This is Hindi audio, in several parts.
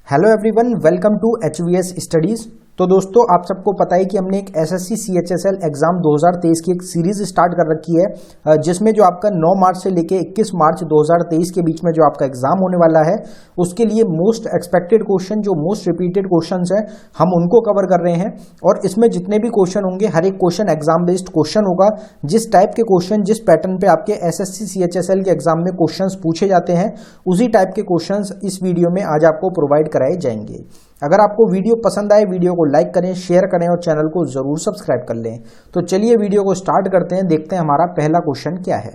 Hello everyone, welcome to HVS studies. तो दोस्तों, आप सबको पता है कि हमने एक एसएससी सीएचएसएल एग्जाम 2023 की एक सीरीज स्टार्ट कर रखी है, जिसमें जो आपका 9 मार्च से लेके 21 मार्च 2023 के बीच में जो आपका एग्जाम होने वाला है, उसके लिए मोस्ट एक्सपेक्टेड क्वेश्चन, जो मोस्ट रिपीटेड क्वेश्चंस हैं, हम उनको कवर कर रहे हैं। और इसमें जितने भी क्वेश्चन होंगे, हर एक क्वेश्चन एग्जाम बेस्ड क्वेश्चन होगा। जिस टाइप के क्वेश्चन, जिस पैटर्न पे आपके एसएससी सीएचएसएल के एग्जाम में क्वेश्चंस पूछे जाते हैं, उसी टाइप के क्वेश्चंस इस वीडियो में आज आपको प्रोवाइड कराए जाएंगे। अगर आपको वीडियो पसंद आए, वीडियो को लाइक करें, शेयर करें और चैनल को जरूर सब्सक्राइब कर लें। तो चलिए वीडियो को स्टार्ट करते हैं, देखते हैं हमारा पहला क्वेश्चन क्या है।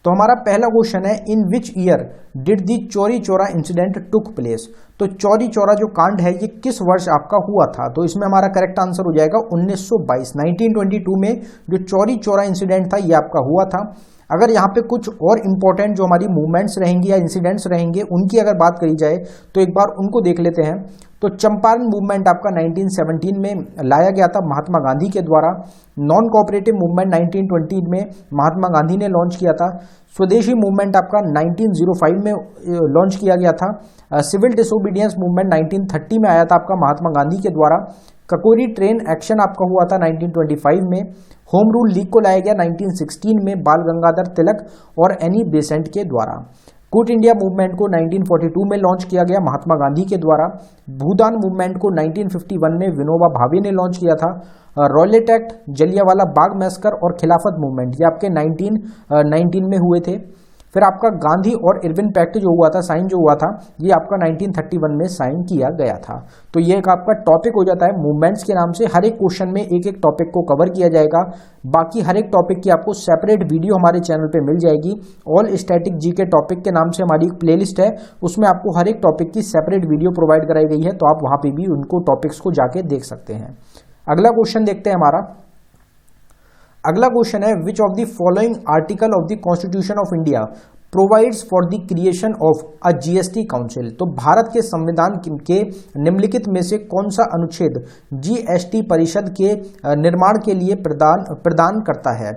तो हमारा पहला क्वेश्चन है, in which year did the Chauri Chaura incident took place. तो चौरी चौरा जो कांड है, ये किस वर्ष आपका हुआ था? तो इसमें हमारा करेक्ट आंसर हो जाएगा 1922 में जो चौरी चौरा इंसिडेंट था, ये आपका हुआ था। अगर यहाँ पे कुछ और इंपॉर्टेंट जो हमारी मूवमेंट्स रहेंगी या इंसिडेंट्स रहेंगे, उनकी अगर बात करी जाए तो एक बार उनको देख लेते हैं। तो चंपारण मूवमेंट आपका 1917 में लाया गया था महात्मा गांधी के द्वारा। नॉन कोऑपरेटिव मूवमेंट 1920 में महात्मा गांधी ने लॉन्च किया था। स्वदेशी मूवमेंट आपका 1905 में लॉन्च किया गया था। सिविल डिसोबीडियंस मूवमेंट 1930 में आया था आपका महात्मा गांधी के द्वारा। ककोरी ट्रेन एक्शन आपका हुआ था 1925 में। होम रूल लीग को लाया गया 1916 में बाल गंगाधर तिलक और एनी बेसेंट के द्वारा। क्विट इंडिया मूवमेंट को 1942 में लॉन्च किया गया महात्मा गांधी के द्वारा। भूदान मूवमेंट को 1951 में विनोबा भावे ने लॉन्च किया था। रॉलेट एक्ट, जलियांवाला बाग मैसकर और खिलाफत मूवमेंट, ये आपके 1919 में हुए थे। फिर आपका गांधी और इरविन पैक्ट जो हुआ था, साइन जो हुआ था, ये आपका 1931 में साइन किया गया था। तो ये एक आपका टॉपिक हो जाता है मूवमेंट्स के नाम से। हर एक क्वेश्चन में एक एक टॉपिक को कवर किया जाएगा। बाकी हर एक टॉपिक की आपको सेपरेट वीडियो हमारे चैनल पे मिल जाएगी। ऑल स्टैटिक जी के टॉपिक के नाम से हमारी एक प्लेलिस्ट है, उसमें आपको हर एक टॉपिक की सेपरेट वीडियो प्रोवाइड कराई गई है, तो आप वहां पर भी उनको टॉपिक्स को जाके देख सकते हैं। अगला क्वेश्चन देखते हैं हमारा। अगला क्वेश्चन है, which of the following article of the constitution of India provides for the creation of a GST council. तो भारत के संविधान के निम्नलिखित में से कौन सा अनुच्छेद जीएसटी परिषद के निर्माण के लिए प्रदान करता है?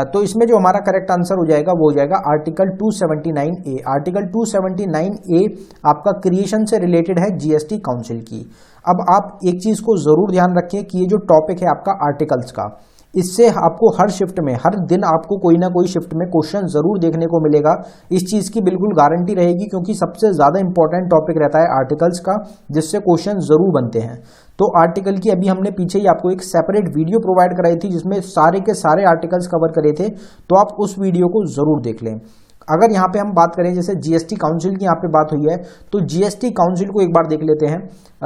तो इसमें जो हमारा करेक्ट आंसर हो जाएगा वो हो जाएगा आर्टिकल 279A। आर्टिकल 279A आपका क्रिएशन से रिलेटेड है जीएसटी काउंसिल की। अब आप एक चीज को जरूर ध्यान रखें कि ये जो टॉपिक है आपका आर्टिकल्स का, इससे आपको हर शिफ्ट में, हर दिन आपको कोई ना कोई शिफ्ट में क्वेश्चन जरूर देखने को मिलेगा। इस चीज की बिल्कुल गारंटी रहेगी, क्योंकि सबसे ज्यादा इंपॉर्टेंट टॉपिक रहता है आर्टिकल्स का, जिससे क्वेश्चन जरूर बनते हैं। तो आर्टिकल की अभी हमने पीछे ही आपको एक सेपरेट वीडियो प्रोवाइड कराई थी, जिसमें सारे के सारे आर्टिकल्स कवर करे थे, तो आप उस वीडियो को जरूर देख लें। अगर यहाँ पे हम बात करें, जैसे जीएसटी काउंसिल की यहाँ पे बात हुई है, तो जीएसटी काउंसिल को एक बार देख लेते हैं।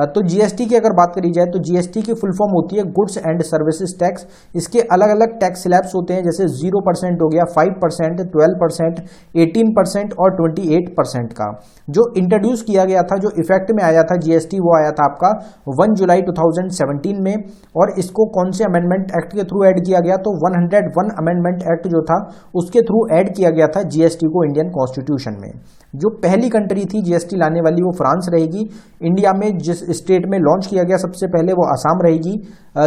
तो जीएसटी की अगर बात करी जाए तो जीएसटी की फुल फॉर्म होती है गुड्स एंड सर्विसेज टैक्स। इसके अलग अलग टैक्स स्लैब्स होते हैं, जैसे 0% हो गया, 5%, 12%, 18% और 28% का। जो इंट्रोड्यूस किया गया था, जो इफेक्ट में आया था जीएसटी, वो आया था आपका 1 जुलाई 2017 में। और इसको कौन से अमेंडमेंट एक्ट के थ्रू ऐड किया गया? तो 101 अमेंडमेंट एक्ट जो था, उसके थ्रू ऐड किया गया था जीएसटी को इंडियन कॉन्स्टिट्यूशन में। जो पहली कंट्री थी जीएसटी लाने वाली, वो फ्रांस रहेगी। इंडिया में जिस स्टेट में लॉन्च किया गया सबसे पहले, वो असम रहेगी।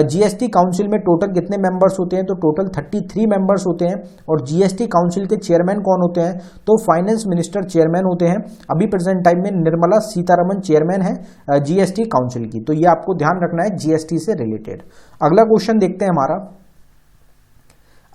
जीएसटी काउंसिल में टोटल कितने मेंबर्स होते हैं? तो टोटल 33 मेंबर्स होते हैं। और जीएसटी काउंसिल के चेयरमैन कौन होते हैं? तो फाइनेंस मिनिस्टर चेयरमैन होते हैं। अभी प्रेजेंट टाइम में निर्मला सीतारमण चेयरमैन है जीएसटी काउंसिल की। तो ये आपको ध्यान रखना है जीएसटी से रिलेटेड। अगला क्वेश्चन देखते हैं हमारा।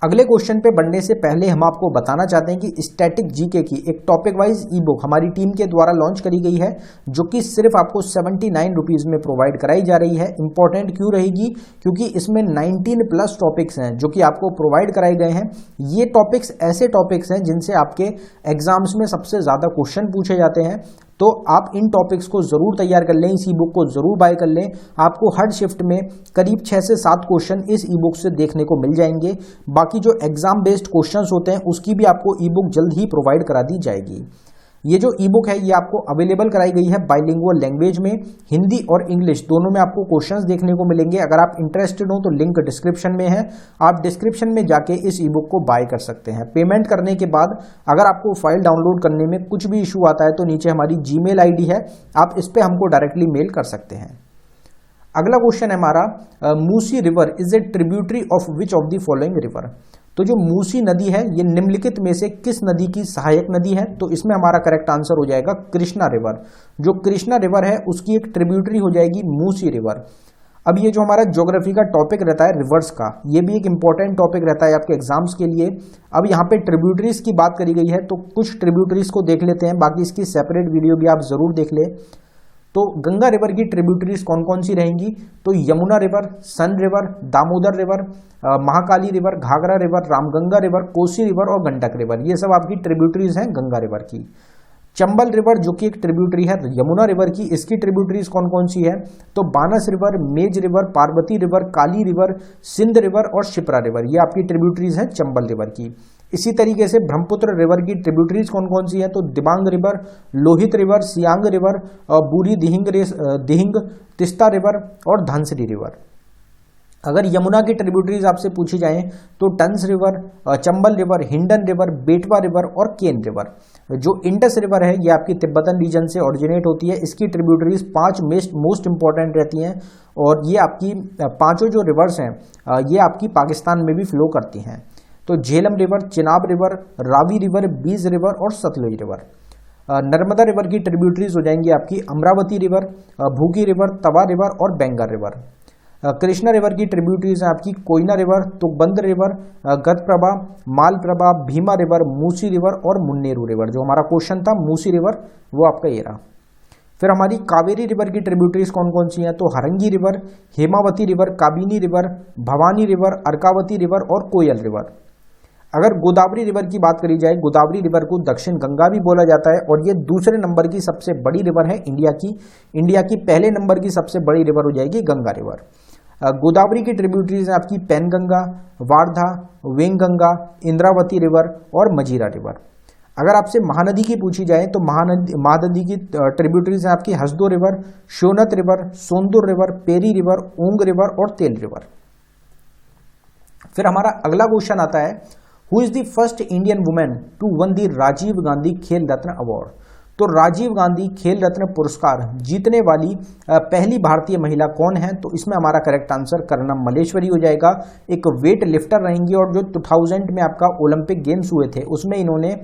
अगले क्वेश्चन पे बढ़ने से पहले हम आपको बताना चाहते हैं कि स्टैटिक जीके की एक टॉपिक वाइज ई बुक हमारी टीम के द्वारा लॉन्च करी गई है, जो कि सिर्फ आपको 79 रुपीज में प्रोवाइड कराई जा रही है। इंपॉर्टेंट क्यों रहेगी? क्योंकि इसमें 19+ टॉपिक्स हैं जो कि आपको प्रोवाइड कराए गए हैं। ये टॉपिक्स ऐसे टॉपिक्स हैं जिनसे आपके एग्जाम्स में सबसे ज्यादा क्वेश्चन पूछे जाते हैं। तो आप इन टॉपिक्स को जरूर तैयार कर लें, इस ई बुक को जरूर बाय कर लें। आपको हर शिफ्ट में करीब 6 से 7 क्वेश्चन इस ई बुक से देखने को मिल जाएंगे। बाकी जो एग्जाम बेस्ड क्वेश्चंस होते हैं, उसकी भी आपको ई बुक जल्द ही प्रोवाइड करा दी जाएगी। ये जो ई बुक है, ये आपको अवेलेबल कराई गई है बाइलिंगुअल लैंग्वेज में, हिंदी और इंग्लिश दोनों में आपको क्वेश्चंस देखने को मिलेंगे। अगर आप इंटरेस्टेड हो तो लिंक डिस्क्रिप्शन में है, आप डिस्क्रिप्शन में जाके इस ई बुक को बाय कर सकते हैं। पेमेंट करने के बाद अगर आपको फाइल डाउनलोड करने में कुछ भी इशू आता है, तो नीचे हमारी जीमेल आईडी है, आप इस पर हमको डायरेक्टली मेल कर सकते हैं। अगला क्वेश्चन है हमारा, Musi river is a tributary of which of the following river. तो जो मूसी नदी है ये निम्नलिखित में से किस नदी की सहायक नदी है? तो इसमें हमारा करेक्ट आंसर हो जाएगा कृष्णा रिवर। जो कृष्णा रिवर है उसकी एक ट्रिब्यूटरी हो जाएगी मूसी रिवर। अब ये जो हमारा ज्योग्राफी का टॉपिक रहता है रिवर्स का, ये भी एक इंपॉर्टेंट टॉपिक रहता है आपके एग्जाम्स के लिए। अब यहाँ पे ट्रिब्यूटरीज की बात करी गई है तो कुछ ट्रिब्यूटरीज को देख लेते हैं, बाकी इसकी सेपरेट वीडियो भी आप जरूर देख ले। तो गंगा रिवर की ट्रिब्यूटरीज कौन कौन सी रहेंगी? तो Yamuna river, Son river, Damodar river, Mahakali river, Ghaghara river, Ramganga river, Kosi river और गंडक रिवर, ये सब आपकी ट्रिब्यूटरीज हैं गंगा रिवर की। चंबल रिवर जो कि एक ट्रिब्यूटरी है यमुना रिवर की, इसकी ट्रिब्यूटरीज कौन कौन सी है? तो बानस रिवर, मेज रिवर, पार्वती रिवर, काली रिवर, सिंध रिवर और शिप्रा रिवर, ये आपकी ट्रिब्यूटरीज हैं चंबल रिवर की। इसी तरीके से ब्रह्मपुत्र रिवर की ट्रिब्यूटरीज कौन कौन सी है? तो Dibang river, Lohit river, Siang river, बूढ़ी दिहिंग, तिस्ता रिवर और धनसिरी रिवर। अगर यमुना की ट्रिब्यूटरीज आपसे पूछी जाएं तो tons river, Chambal river, Hindon river, बेटवा रिवर और केन रिवर। जो इंडस रिवर है ये आपकी तिब्बतन रीजन से ओरिजिनेट होती है, इसकी ट्रिब्यूटरीज 5 मोस्ट इंपॉर्टेंट रहती हैं और ये आपकी पांचों जो रिवर्स हैं ये आपकी पाकिस्तान में भी फ्लो करती हैं। तो Jhelum river, Chenab river, Ravi river, Beas river और सतलुज रिवर। नर्मदा रिवर की ट्रिब्यूटरीज हो जाएंगी आपकी Amaravati river, Bhugi river, Tawa river और बेंगर रिवर। कृष्णा रिवर की ट्रिब्यूटरीज हैं आपकी कोयना रिवर, तुगबंद river, Ghataprabha, Malaprabha, Bhima river, Musi river और मुन्नेरू रिवर। जो हमारा क्वेश्चन था मूसी रिवर वो आपका ये रहा। फिर हमारी कावेरी रिवर की ट्रिब्यूटरीज कौन कौन सी हैं? तो Harangi river, Hemavati river, Kabini river, Bhavani river, Arkavati river और कोयल रिवर। अगर गोदावरी रिवर की बात करी जाए, गोदावरी रिवर को दक्षिण गंगा भी बोला जाता है और ये दूसरे नंबर की सबसे बड़ी रिवर है इंडिया की पहले नंबर की सबसे बड़ी रिवर हो जाएगी गंगा रिवर। गोदावरी की ट्रिब्यूटरीज है आपकी पैनगंगा, वारधा, वेंगंगा, इंद्रावती रिवर और मजीरा रिवर। अगर आपसे महानदी की पूछी जाए तो महानदी की ट्रिब्यूटरीज है आपकी Hasdeo river, Seonath river, Sondur river, Pairi river, Ong river और तेल रिवर। फिर हमारा अगला क्वेश्चन आता है, who is the first Indian women to won the Rajiv Gandhi Khel Ratna award? तो राजीव गांधी खेल रत्न पुरस्कार जीतने वाली पहली भारतीय महिला कौन है? तो इसमें हमारा करेक्ट आंसर कर्णम मल्लेश्वरी हो जाएगा। एक वेट लिफ्टर रहेंगी और जो 2000 में आपका ओलंपिक गेम्स हुए थे उसमें इन्होंने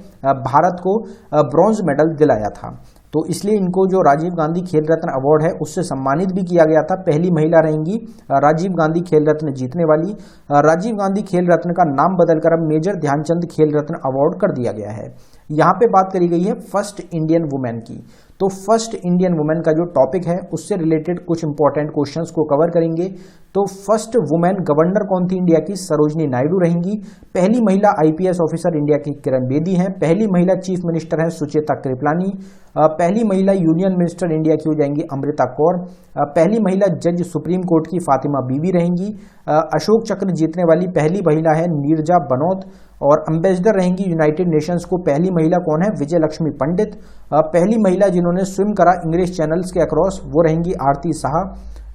भारत को ब्रॉन्ज मेडल दिलाया था, तो इसलिए इनको जो राजीव गांधी खेल रत्न अवार्ड है उससे सम्मानित भी किया गया था। पहली महिला रहेंगी राजीव गांधी खेल रत्न जीतने वाली। राजीव गांधी खेल रत्न का नाम बदलकर अब मेजर ध्यानचंद खेल रत्न अवार्ड कर दिया गया है। यहाँ पे बात करी गई है फर्स्ट इंडियन वुमेन की, तो फर्स्ट इंडियन वुमेन का जो टॉपिक है उससे रिलेटेड कुछ इंपॉर्टेंट क्वेश्चंस को कवर करेंगे। तो फर्स्ट वुमेन गवर्नर कौन थी इंडिया की? सरोजनी नायडू रहेंगी। पहली महिला आईपीएस ऑफिसर इंडिया की किरण बेदी हैं। पहली महिला चीफ मिनिस्टर हैं सुचेता कृपलानी। पहली महिला यूनियन मिनिस्टर इंडिया की हो जाएंगी अमृता कौर। पहली महिला जज सुप्रीम कोर्ट की फातिमा बीवी रहेंगी। अशोक चक्र जीतने वाली पहली महिला है नीरजा बनोत। और एम्बेसडर रहेंगी यूनाइटेड नेशंस को पहली महिला कौन है? विजय लक्ष्मी पंडित। पहली महिला जिन्होंने स्विम करा इंग्लिश चैनल्स के अक्रॉस वो रहेंगी आरती साहा।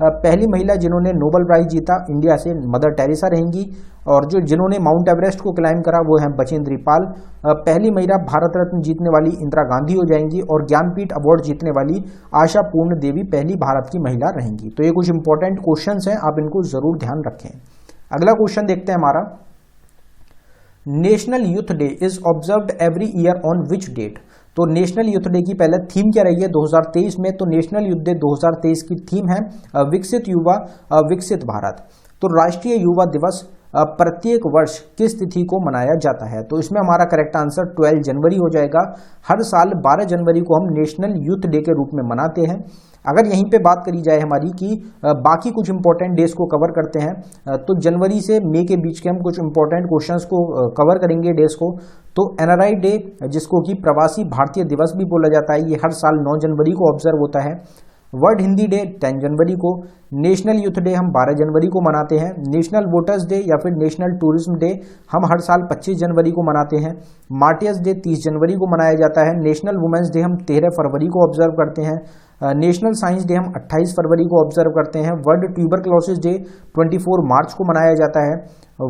पहली महिला जिन्होंने नोबेल प्राइज जीता इंडिया से मदर टेरेसा रहेंगी। और जो जिन्होंने माउंट एवरेस्ट को क्लाइम करा वो है बचेंद्री पाल। पहली महिला भारत रत्न जीतने वाली इंदिरा गांधी हो जाएंगी। और ज्ञानपीठ अवार्ड जीतने वाली आशा पूर्ण देवी पहली भारत की महिला रहेंगी। तो ये कुछ इंपॉर्टेंट क्वेश्चंस हैं, आप इनको जरूर ध्यान रखें। अगला क्वेश्चन देखते हैं हमारा, national youth day is observed every year on which date? तो नेशनल यूथ डे की पहले थीम क्या रही है 2023 में? तो नेशनल यूथ डे 2023 की थीम है विकसित युवा विकसित भारत। तो राष्ट्रीय युवा दिवस प्रत्येक वर्ष किस तिथि को मनाया जाता है? तो इसमें हमारा करेक्ट आंसर 12 जनवरी हो जाएगा। हर साल 12 जनवरी को हम नेशनल यूथ डे के रूप में मनाते हैं। अगर यहीं पे बात करी जाए हमारी कि बाकी कुछ इंपॉर्टेंट डेज को कवर करते हैं तो जनवरी से मई के बीच के हम कुछ इंपॉर्टेंट क्वेश्चंस को कवर करेंगे डेज को। तो एनआरआई डे जिसको कि प्रवासी भारतीय दिवस भी बोला जाता है, ये हर साल 9 जनवरी को ऑब्जर्व होता है। वर्ल्ड हिंदी डे 10 जनवरी को। नेशनल यूथ डे हम 12 जनवरी को मनाते हैं। नेशनल वोटर्स डे या फिर नेशनल टूरिज्म डे हम हर साल 25 जनवरी को मनाते हैं। मार्टियर्स डे 30 जनवरी को मनाया जाता है। नेशनल वुमेन्स डे हम 13 फरवरी को ऑब्जर्व करते हैं। नेशनल साइंस डे हम 28 फरवरी को ऑब्जर्व करते हैं। वर्ल्ड ट्यूबरक्लोसिस डे 24 मार्च को मनाया जाता है।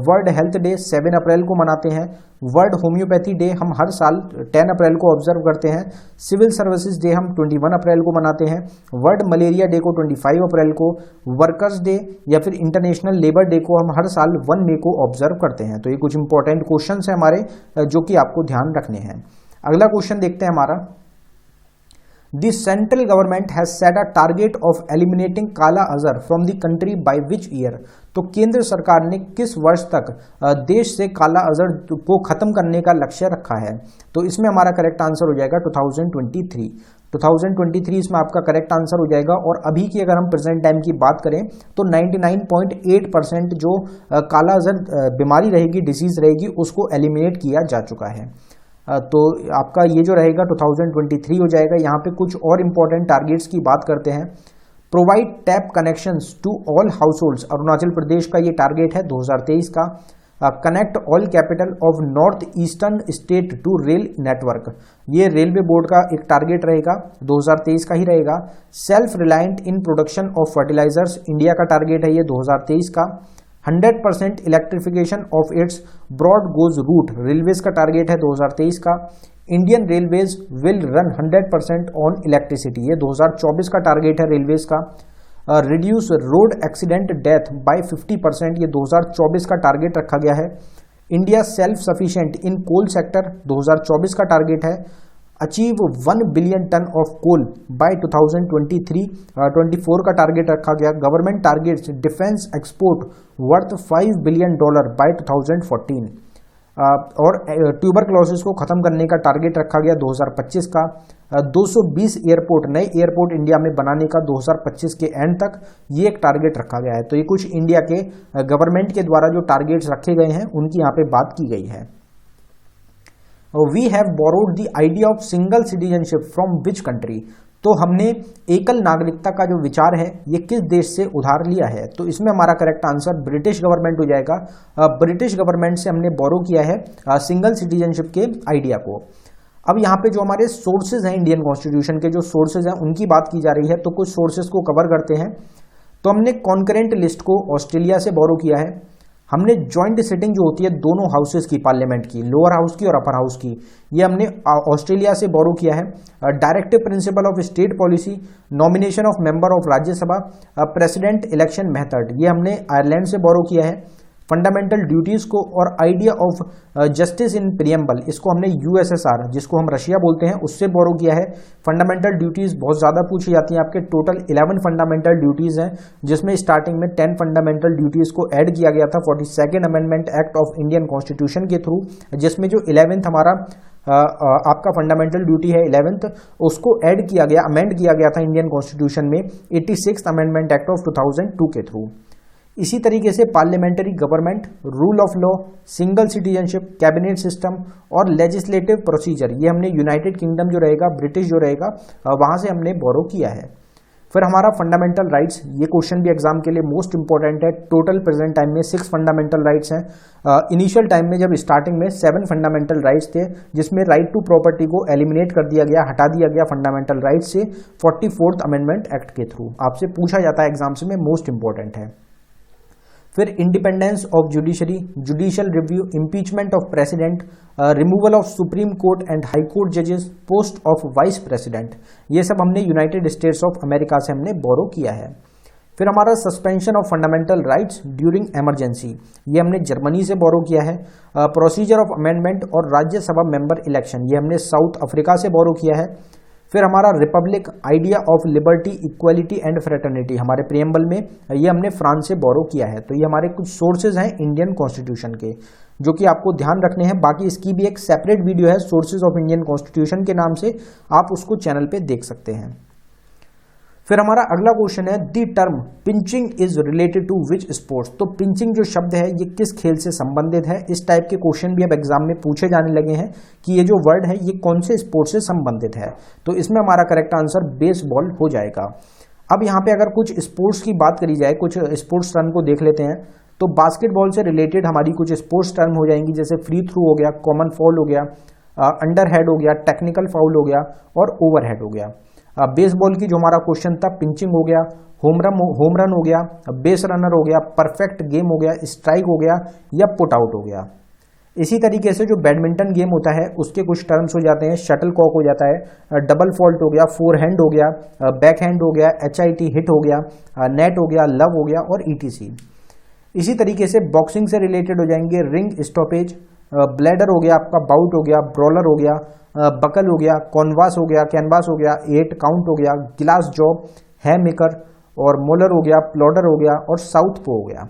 वर्ल्ड हेल्थ डे 7 अप्रैल को मनाते हैं। वर्ल्ड होम्योपैथी डे हम हर साल 10 अप्रैल को ऑब्जर्व करते हैं। सिविल सर्विसेज डे हम 21 अप्रैल को मनाते हैं। वर्ल्ड मलेरिया डे को 25 अप्रैल को। वर्कर्स डे या फिर इंटरनेशनल लेबर डे को हम हर साल 1 मई को ऑब्जर्व करते हैं। तो ये कुछ इंपॉर्टेंट क्वेश्चन है हमारे जो कि आपको ध्यान रखने हैं। अगला क्वेश्चन देखते हैं हमारा, The central government has set a target of eliminating काला Azhar from the country by which year? तो केंद्र सरकार ने किस वर्ष तक देश से काला अजहर को खत्म करने का लक्ष्य रखा है? तो इसमें हमारा करेक्ट आंसर हो जाएगा 2023। 2023 इसमें आपका करेक्ट आंसर हो जाएगा। और अभी की अगर हम प्रेजेंट टाइम की बात करें तो 99.8% जो काला अजहर बीमारी रहेगी, डिसीज रहेगी, उसको एलिमिनेट किया जा चुका है। तो आपका ये जो रहेगा 2023 हो जाएगा। यहाँ पे कुछ और इंपॉर्टेंट टारगेट्स की बात करते हैं। Provide tap connections to all households, Arunachal Pradesh का ये टारगेट है 2023 का। Connect all capital of north eastern state to rail network, ये रेलवे बोर्ड का एक टारगेट रहेगा, 2023 का ही रहेगा। Self reliant in production of fertilisers, India का टारगेट है ये 2023 का। 100% electrification of its broad gauge route, railways का टारगेट है 2023 का। Indian railways will run 100% on electricity, ये 2024 का टारगेट है रेलवेज का। Reduce road accident death by 50%, ये 2024 का टारगेट रखा गया है। India self sufficient in coal sector, 2024 का टारगेट है। Achieve 1 billion tonne of coal by 2023-24 का टारगेट रखा गया। Government targets defence export worth $5 billion by 2014। और ट्यूबरक्लोसिस को खत्म करने का टारगेट रखा गया 2025 का। 220 एयरपोर्ट, नए एयरपोर्ट इंडिया में बनाने का 2025 के एंड तक ये एक टारगेट रखा गया है। तो ये कुछ इंडिया के गवर्नमेंट के द्वारा जो टारगेट्स रखे गए हैं उनकी यहाँ पे बात की गई है। We have borrowed the idea of single citizenship from which country, तो हमने एकल नागरिकता का जो विचार है ये किस देश से उधार लिया है? तो इसमें हमारा करेक्ट आंसर ब्रिटिश गवर्नमेंट हो जाएगा। ब्रिटिश गवर्नमेंट से हमने बोरो किया है सिंगल सिटीजनशिप के आइडिया को। अब यहाँ पे जो हमारे सोर्सेज हैं इंडियन कॉन्स्टिट्यूशन के, जो सोर्सेज हैं उनकी बात की जा रही है, तो कुछ सोर्सेज को कवर करते हैं। तो हमने कॉन्करेंट लिस्ट को ऑस्ट्रेलिया से बोरो किया है। हमने ज्वाइंट सिटिंग जो होती है दोनों हाउसेस की, पार्लियामेंट की, लोअर हाउस की और अपर हाउस की, ये हमने ऑस्ट्रेलिया से बोरो किया है। Directive principle of state policy, nomination of member of Rajya Sabha, president election method, ये हमने आयरलैंड से बोरो किया है। फंडामेंटल ड्यूटीज को और idea of justice in preamble, इसको हमने यूएसएसआर, जिसको हम रशिया बोलते हैं, उससे बोरो किया है। फंडामेंटल ड्यूटीज बहुत ज्यादा पूछी जाती हैं आपके, टोटल 11 फंडामेंटल ड्यूटीज हैं, जिसमें स्टार्टिंग में 10 फंडामेंटल ड्यूटीज को ऐड किया गया था 42nd amendment act of Indian constitution के थ्रू, जिसमें जो 11th हमारा आपका फंडामेंटल ड्यूटी है 11th, उसको ऐड किया गया, अमेंड किया गया था इंडियन कॉन्स्टिट्यूशन में 86th अमेंडमेंट एक्ट ऑफ 2002 के थ्रू। इसी तरीके से parliamentary government, rule of law, single citizenship, cabinet system और लेजिस्लेटिव प्रोसीजर, ये हमने यूनाइटेड किंगडम जो रहेगा, ब्रिटिश जो रहेगा, वहां से हमने बोरो किया है। फिर हमारा फंडामेंटल राइट्स, ये क्वेश्चन भी एग्जाम के लिए मोस्ट इंपॉर्टेंट है। टोटल प्रेजेंट टाइम में 6 फंडामेंटल राइट्स हैं। इनिशियल टाइम में जब स्टार्टिंग में 7 फंडामेंटल राइट्स थे, जिसमें राइट टू प्रॉपर्टी को एलिमिनेट कर दिया गया, हटा दिया गया फंडामेंटल राइट्स से 44th अमेंडमेंट एक्ट के थ्रू। आपसे पूछा जाता है एग्जाम्स में, मोस्ट इंपॉर्टेंट है। फिर independence of judiciary, judicial review, impeachment of president, removal of supreme court and high court जजेस, पोस्ट ऑफ वाइस प्रेसिडेंट, ये सब हमने यूनाइटेड स्टेट्स ऑफ अमेरिका से हमने बोरो किया है। फिर हमारा suspension of fundamental rights during emergency, ये हमने जर्मनी से बोरो किया है। प्रोसीजर ऑफ अमेंडमेंट और राज्यसभा मेंबर इलेक्शन, ये हमने साउथ अफ्रीका से बोरो किया है। फिर हमारा Republic, idea of liberty, equality and fraternity, हमारे प्रियम्बल में, ये हमने फ्रांस से बोरो किया है। तो ये हमारे कुछ सोर्सेज हैं इंडियन कॉन्स्टिट्यूशन के, जो कि आपको ध्यान रखने हैं। बाकी इसकी भी एक सेपरेट वीडियो है सोर्सेज ऑफ इंडियन कॉन्स्टिट्यूशन के नाम से, आप उसको चैनल पे देख सकते हैं। फिर हमारा अगला क्वेश्चन है, the term pinching is related to which sports, तो पिंचिंग जो शब्द है ये किस खेल से संबंधित है? इस टाइप के क्वेश्चन भी अब एग्जाम में पूछे जाने लगे हैं कि ये जो वर्ड है ये कौन से स्पोर्ट्स से संबंधित है। तो इसमें हमारा करेक्ट आंसर बेसबॉल हो जाएगा। अब यहाँ पे अगर कुछ स्पोर्ट्स की बात करी जाए, कुछ स्पोर्ट्स टर्म को देख लेते हैं, तो बास्केटबॉल से रिलेटेड हमारी कुछ स्पोर्ट्स टर्म हो जाएंगी, जैसे फ्री थ्रू हो गया, कॉमन फॉल हो गया, अंडर हेड हो गया, टेक्निकल फाउल हो गया और ओवर हेड हो गया। बेसबॉल की जो हमारा क्वेश्चन था, पिंचिंग हो गया, होम रन हो गया, बेस रनर हो गया, परफेक्ट गेम हो गया, स्ट्राइक हो गया या पुट आउट हो गया। इसी तरीके से जो बैडमिंटन गेम होता है उसके कुछ टर्म्स हो जाते हैं, शटल कॉक हो जाता है, डबल फॉल्ट हो गया, फोर हैंड हो गया, बैक हैंड हो गया, HIT हिट हो गया, नेट हो गया, लव हो गया और ETC। इसी तरीके से बॉक्सिंग से रिलेटेड हो जाएंगे रिंग स्टॉपेज, ब्लैडर हो गया आपका, बाउट हो गया, ब्रॉलर हो गया, बकल हो गया, कॉनवास हो गया, कैनवास हो गया, 8 काउंट हो गया, गिलास जॉब, है मेकर और मोलर हो गया, प्लॉडर हो गया और साउथ पो हो गया।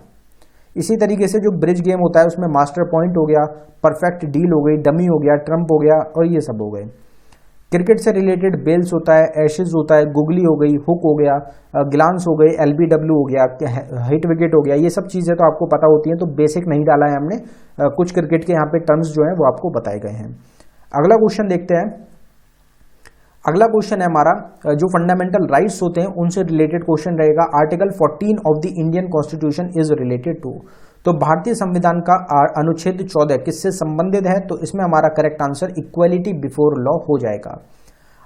इसी तरीके से जो ब्रिज गेम होता है उसमें मास्टर पॉइंट हो गया, परफेक्ट डील हो गई, डमी हो गया, ट्रम्प हो गया और ये सब हो गए। क्रिकेट से रिलेटेड बेल्स होता है, एशेज होता है, गुगली हो गई, हुक हो गया, ग्लांस हो गई, LBW हो गया, हिट विकेट हो गया। ये सब चीज़ें तो आपको पता होती हैं, तो बेसिक नहीं डाला है हमने, कुछ क्रिकेट के यहाँ पे टर्म्स जो हैं वो आपको बताए गए हैं। अगला क्वेश्चन देखते हैं। अगला क्वेश्चन है हमारा जो फंडामेंटल राइट्स होते हैं उनसे रिलेटेड क्वेश्चन रहेगा। Article 14 of the Indian constitution is related to, तो भारतीय संविधान का अनुच्छेद 14 किससे संबंधित है? तो इसमें हमारा correct answer equality before law हो जाएगा।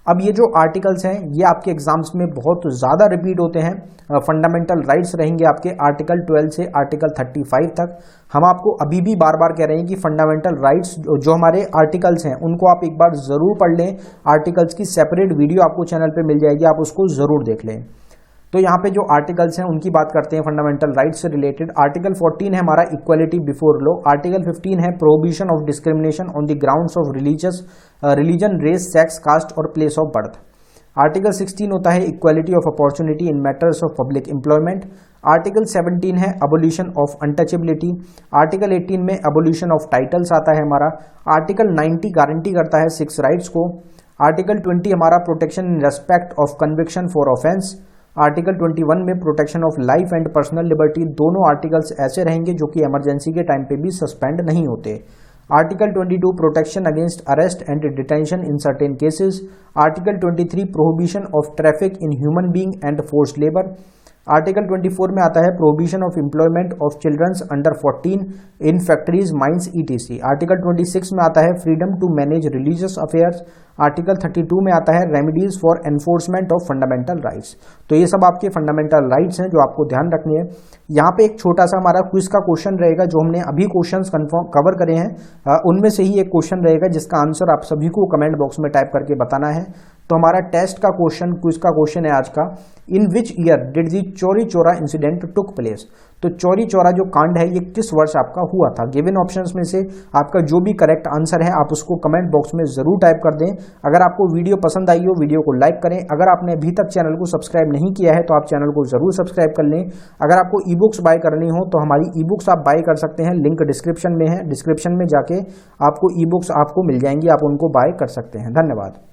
अब ये जो आर्टिकल्स हैं ये आपके एग्जाम्स में बहुत ज़्यादा रिपीट होते हैं। फंडामेंटल राइट्स रहेंगे आपके आर्टिकल 12 से आर्टिकल 35 तक। हम आपको अभी भी बार बार कह रहे हैं कि फंडामेंटल राइट्स जो हमारे आर्टिकल्स हैं उनको आप एक बार ज़रूर पढ़ लें। आर्टिकल्स की सेपरेट वीडियो आपको चैनल पे मिल जाएगी, आप उसको ज़रूर देख लें। तो यहाँ पे जो आर्टिकल्स हैं उनकी बात करते हैं फंडामेंटल राइट्स से रिलेटेड। आर्टिकल 14 है हमारा इक्वलिटी बिफोर लॉ। आर्टिकल 15 है prohibition of discrimination on the grounds of religion, race, sex, caste और प्लेस ऑफ बर्थ। आर्टिकल 16 होता है equality of opportunity in matters of public employment. Article 17 है अबोलिशन ऑफ अनटचेबिलिटी। आर्टिकल 18 में अबोलिशन ऑफ टाइटल्स आता है हमारा। आर्टिकल 90 गारंटी करता है 6 राइट्स को। आर्टिकल 20 हमारा protection in respect of conviction for offence. Article 21 में protection of life and personal liberty. दोनों आर्टिकल्स ऐसे रहेंगे जो कि इमरजेंसी के टाइम पे भी सस्पेंड नहीं होते। Article 22 protection against arrest and detention in certain cases. Article 23 prohibition of traffic in human being and forced labour. Article 24 में आता है prohibition of employment of childrens under 14 in factories, mines, ETC। Article 26 में आता है freedom to manage religious affairs. Article 32 में आता है remedies for enforcement of fundamental rights. तो ये सब आपके फंडामेंटल राइट्स हैं जो आपको ध्यान रखनी है। यहाँ पे एक छोटा सा हमारा क्विज का क्वेश्चन रहेगा जो हमने अभी क्वेश्चंस कवर करे हैं, उनमें से ही एक क्वेश्चन रहेगा जिसका आंसर आप सभी को कमेंट बॉक्स में टाइप करके बताना है। तो हमारा टेस्ट का क्वेश्चन, क्विज का क्वेश्चन है आज का, in which year did the Chauri Chaura incident took place. तो चौरी चौरा जो कांड है ये किस वर्ष आपका हुआ था? गिवन ऑप्शंस में से आपका जो भी करेक्ट आंसर है आप उसको कमेंट बॉक्स में जरूर टाइप कर दें। अगर आपको वीडियो पसंद आई हो वीडियो को लाइक करें। अगर आपने अभी तक चैनल को सब्सक्राइब नहीं किया है तो आप चैनल को जरूर सब्सक्राइब कर लें। अगर आपको ई बुक्स बाय करनी हो तो हमारी ई बुक्स आप बाय कर सकते हैं, लिंक डिस्क्रिप्शन में है। डिस्क्रिप्शन में जाके आपको ई बुक्स आपको मिल जाएंगी, आप उनको बाय कर सकते हैं। धन्यवाद।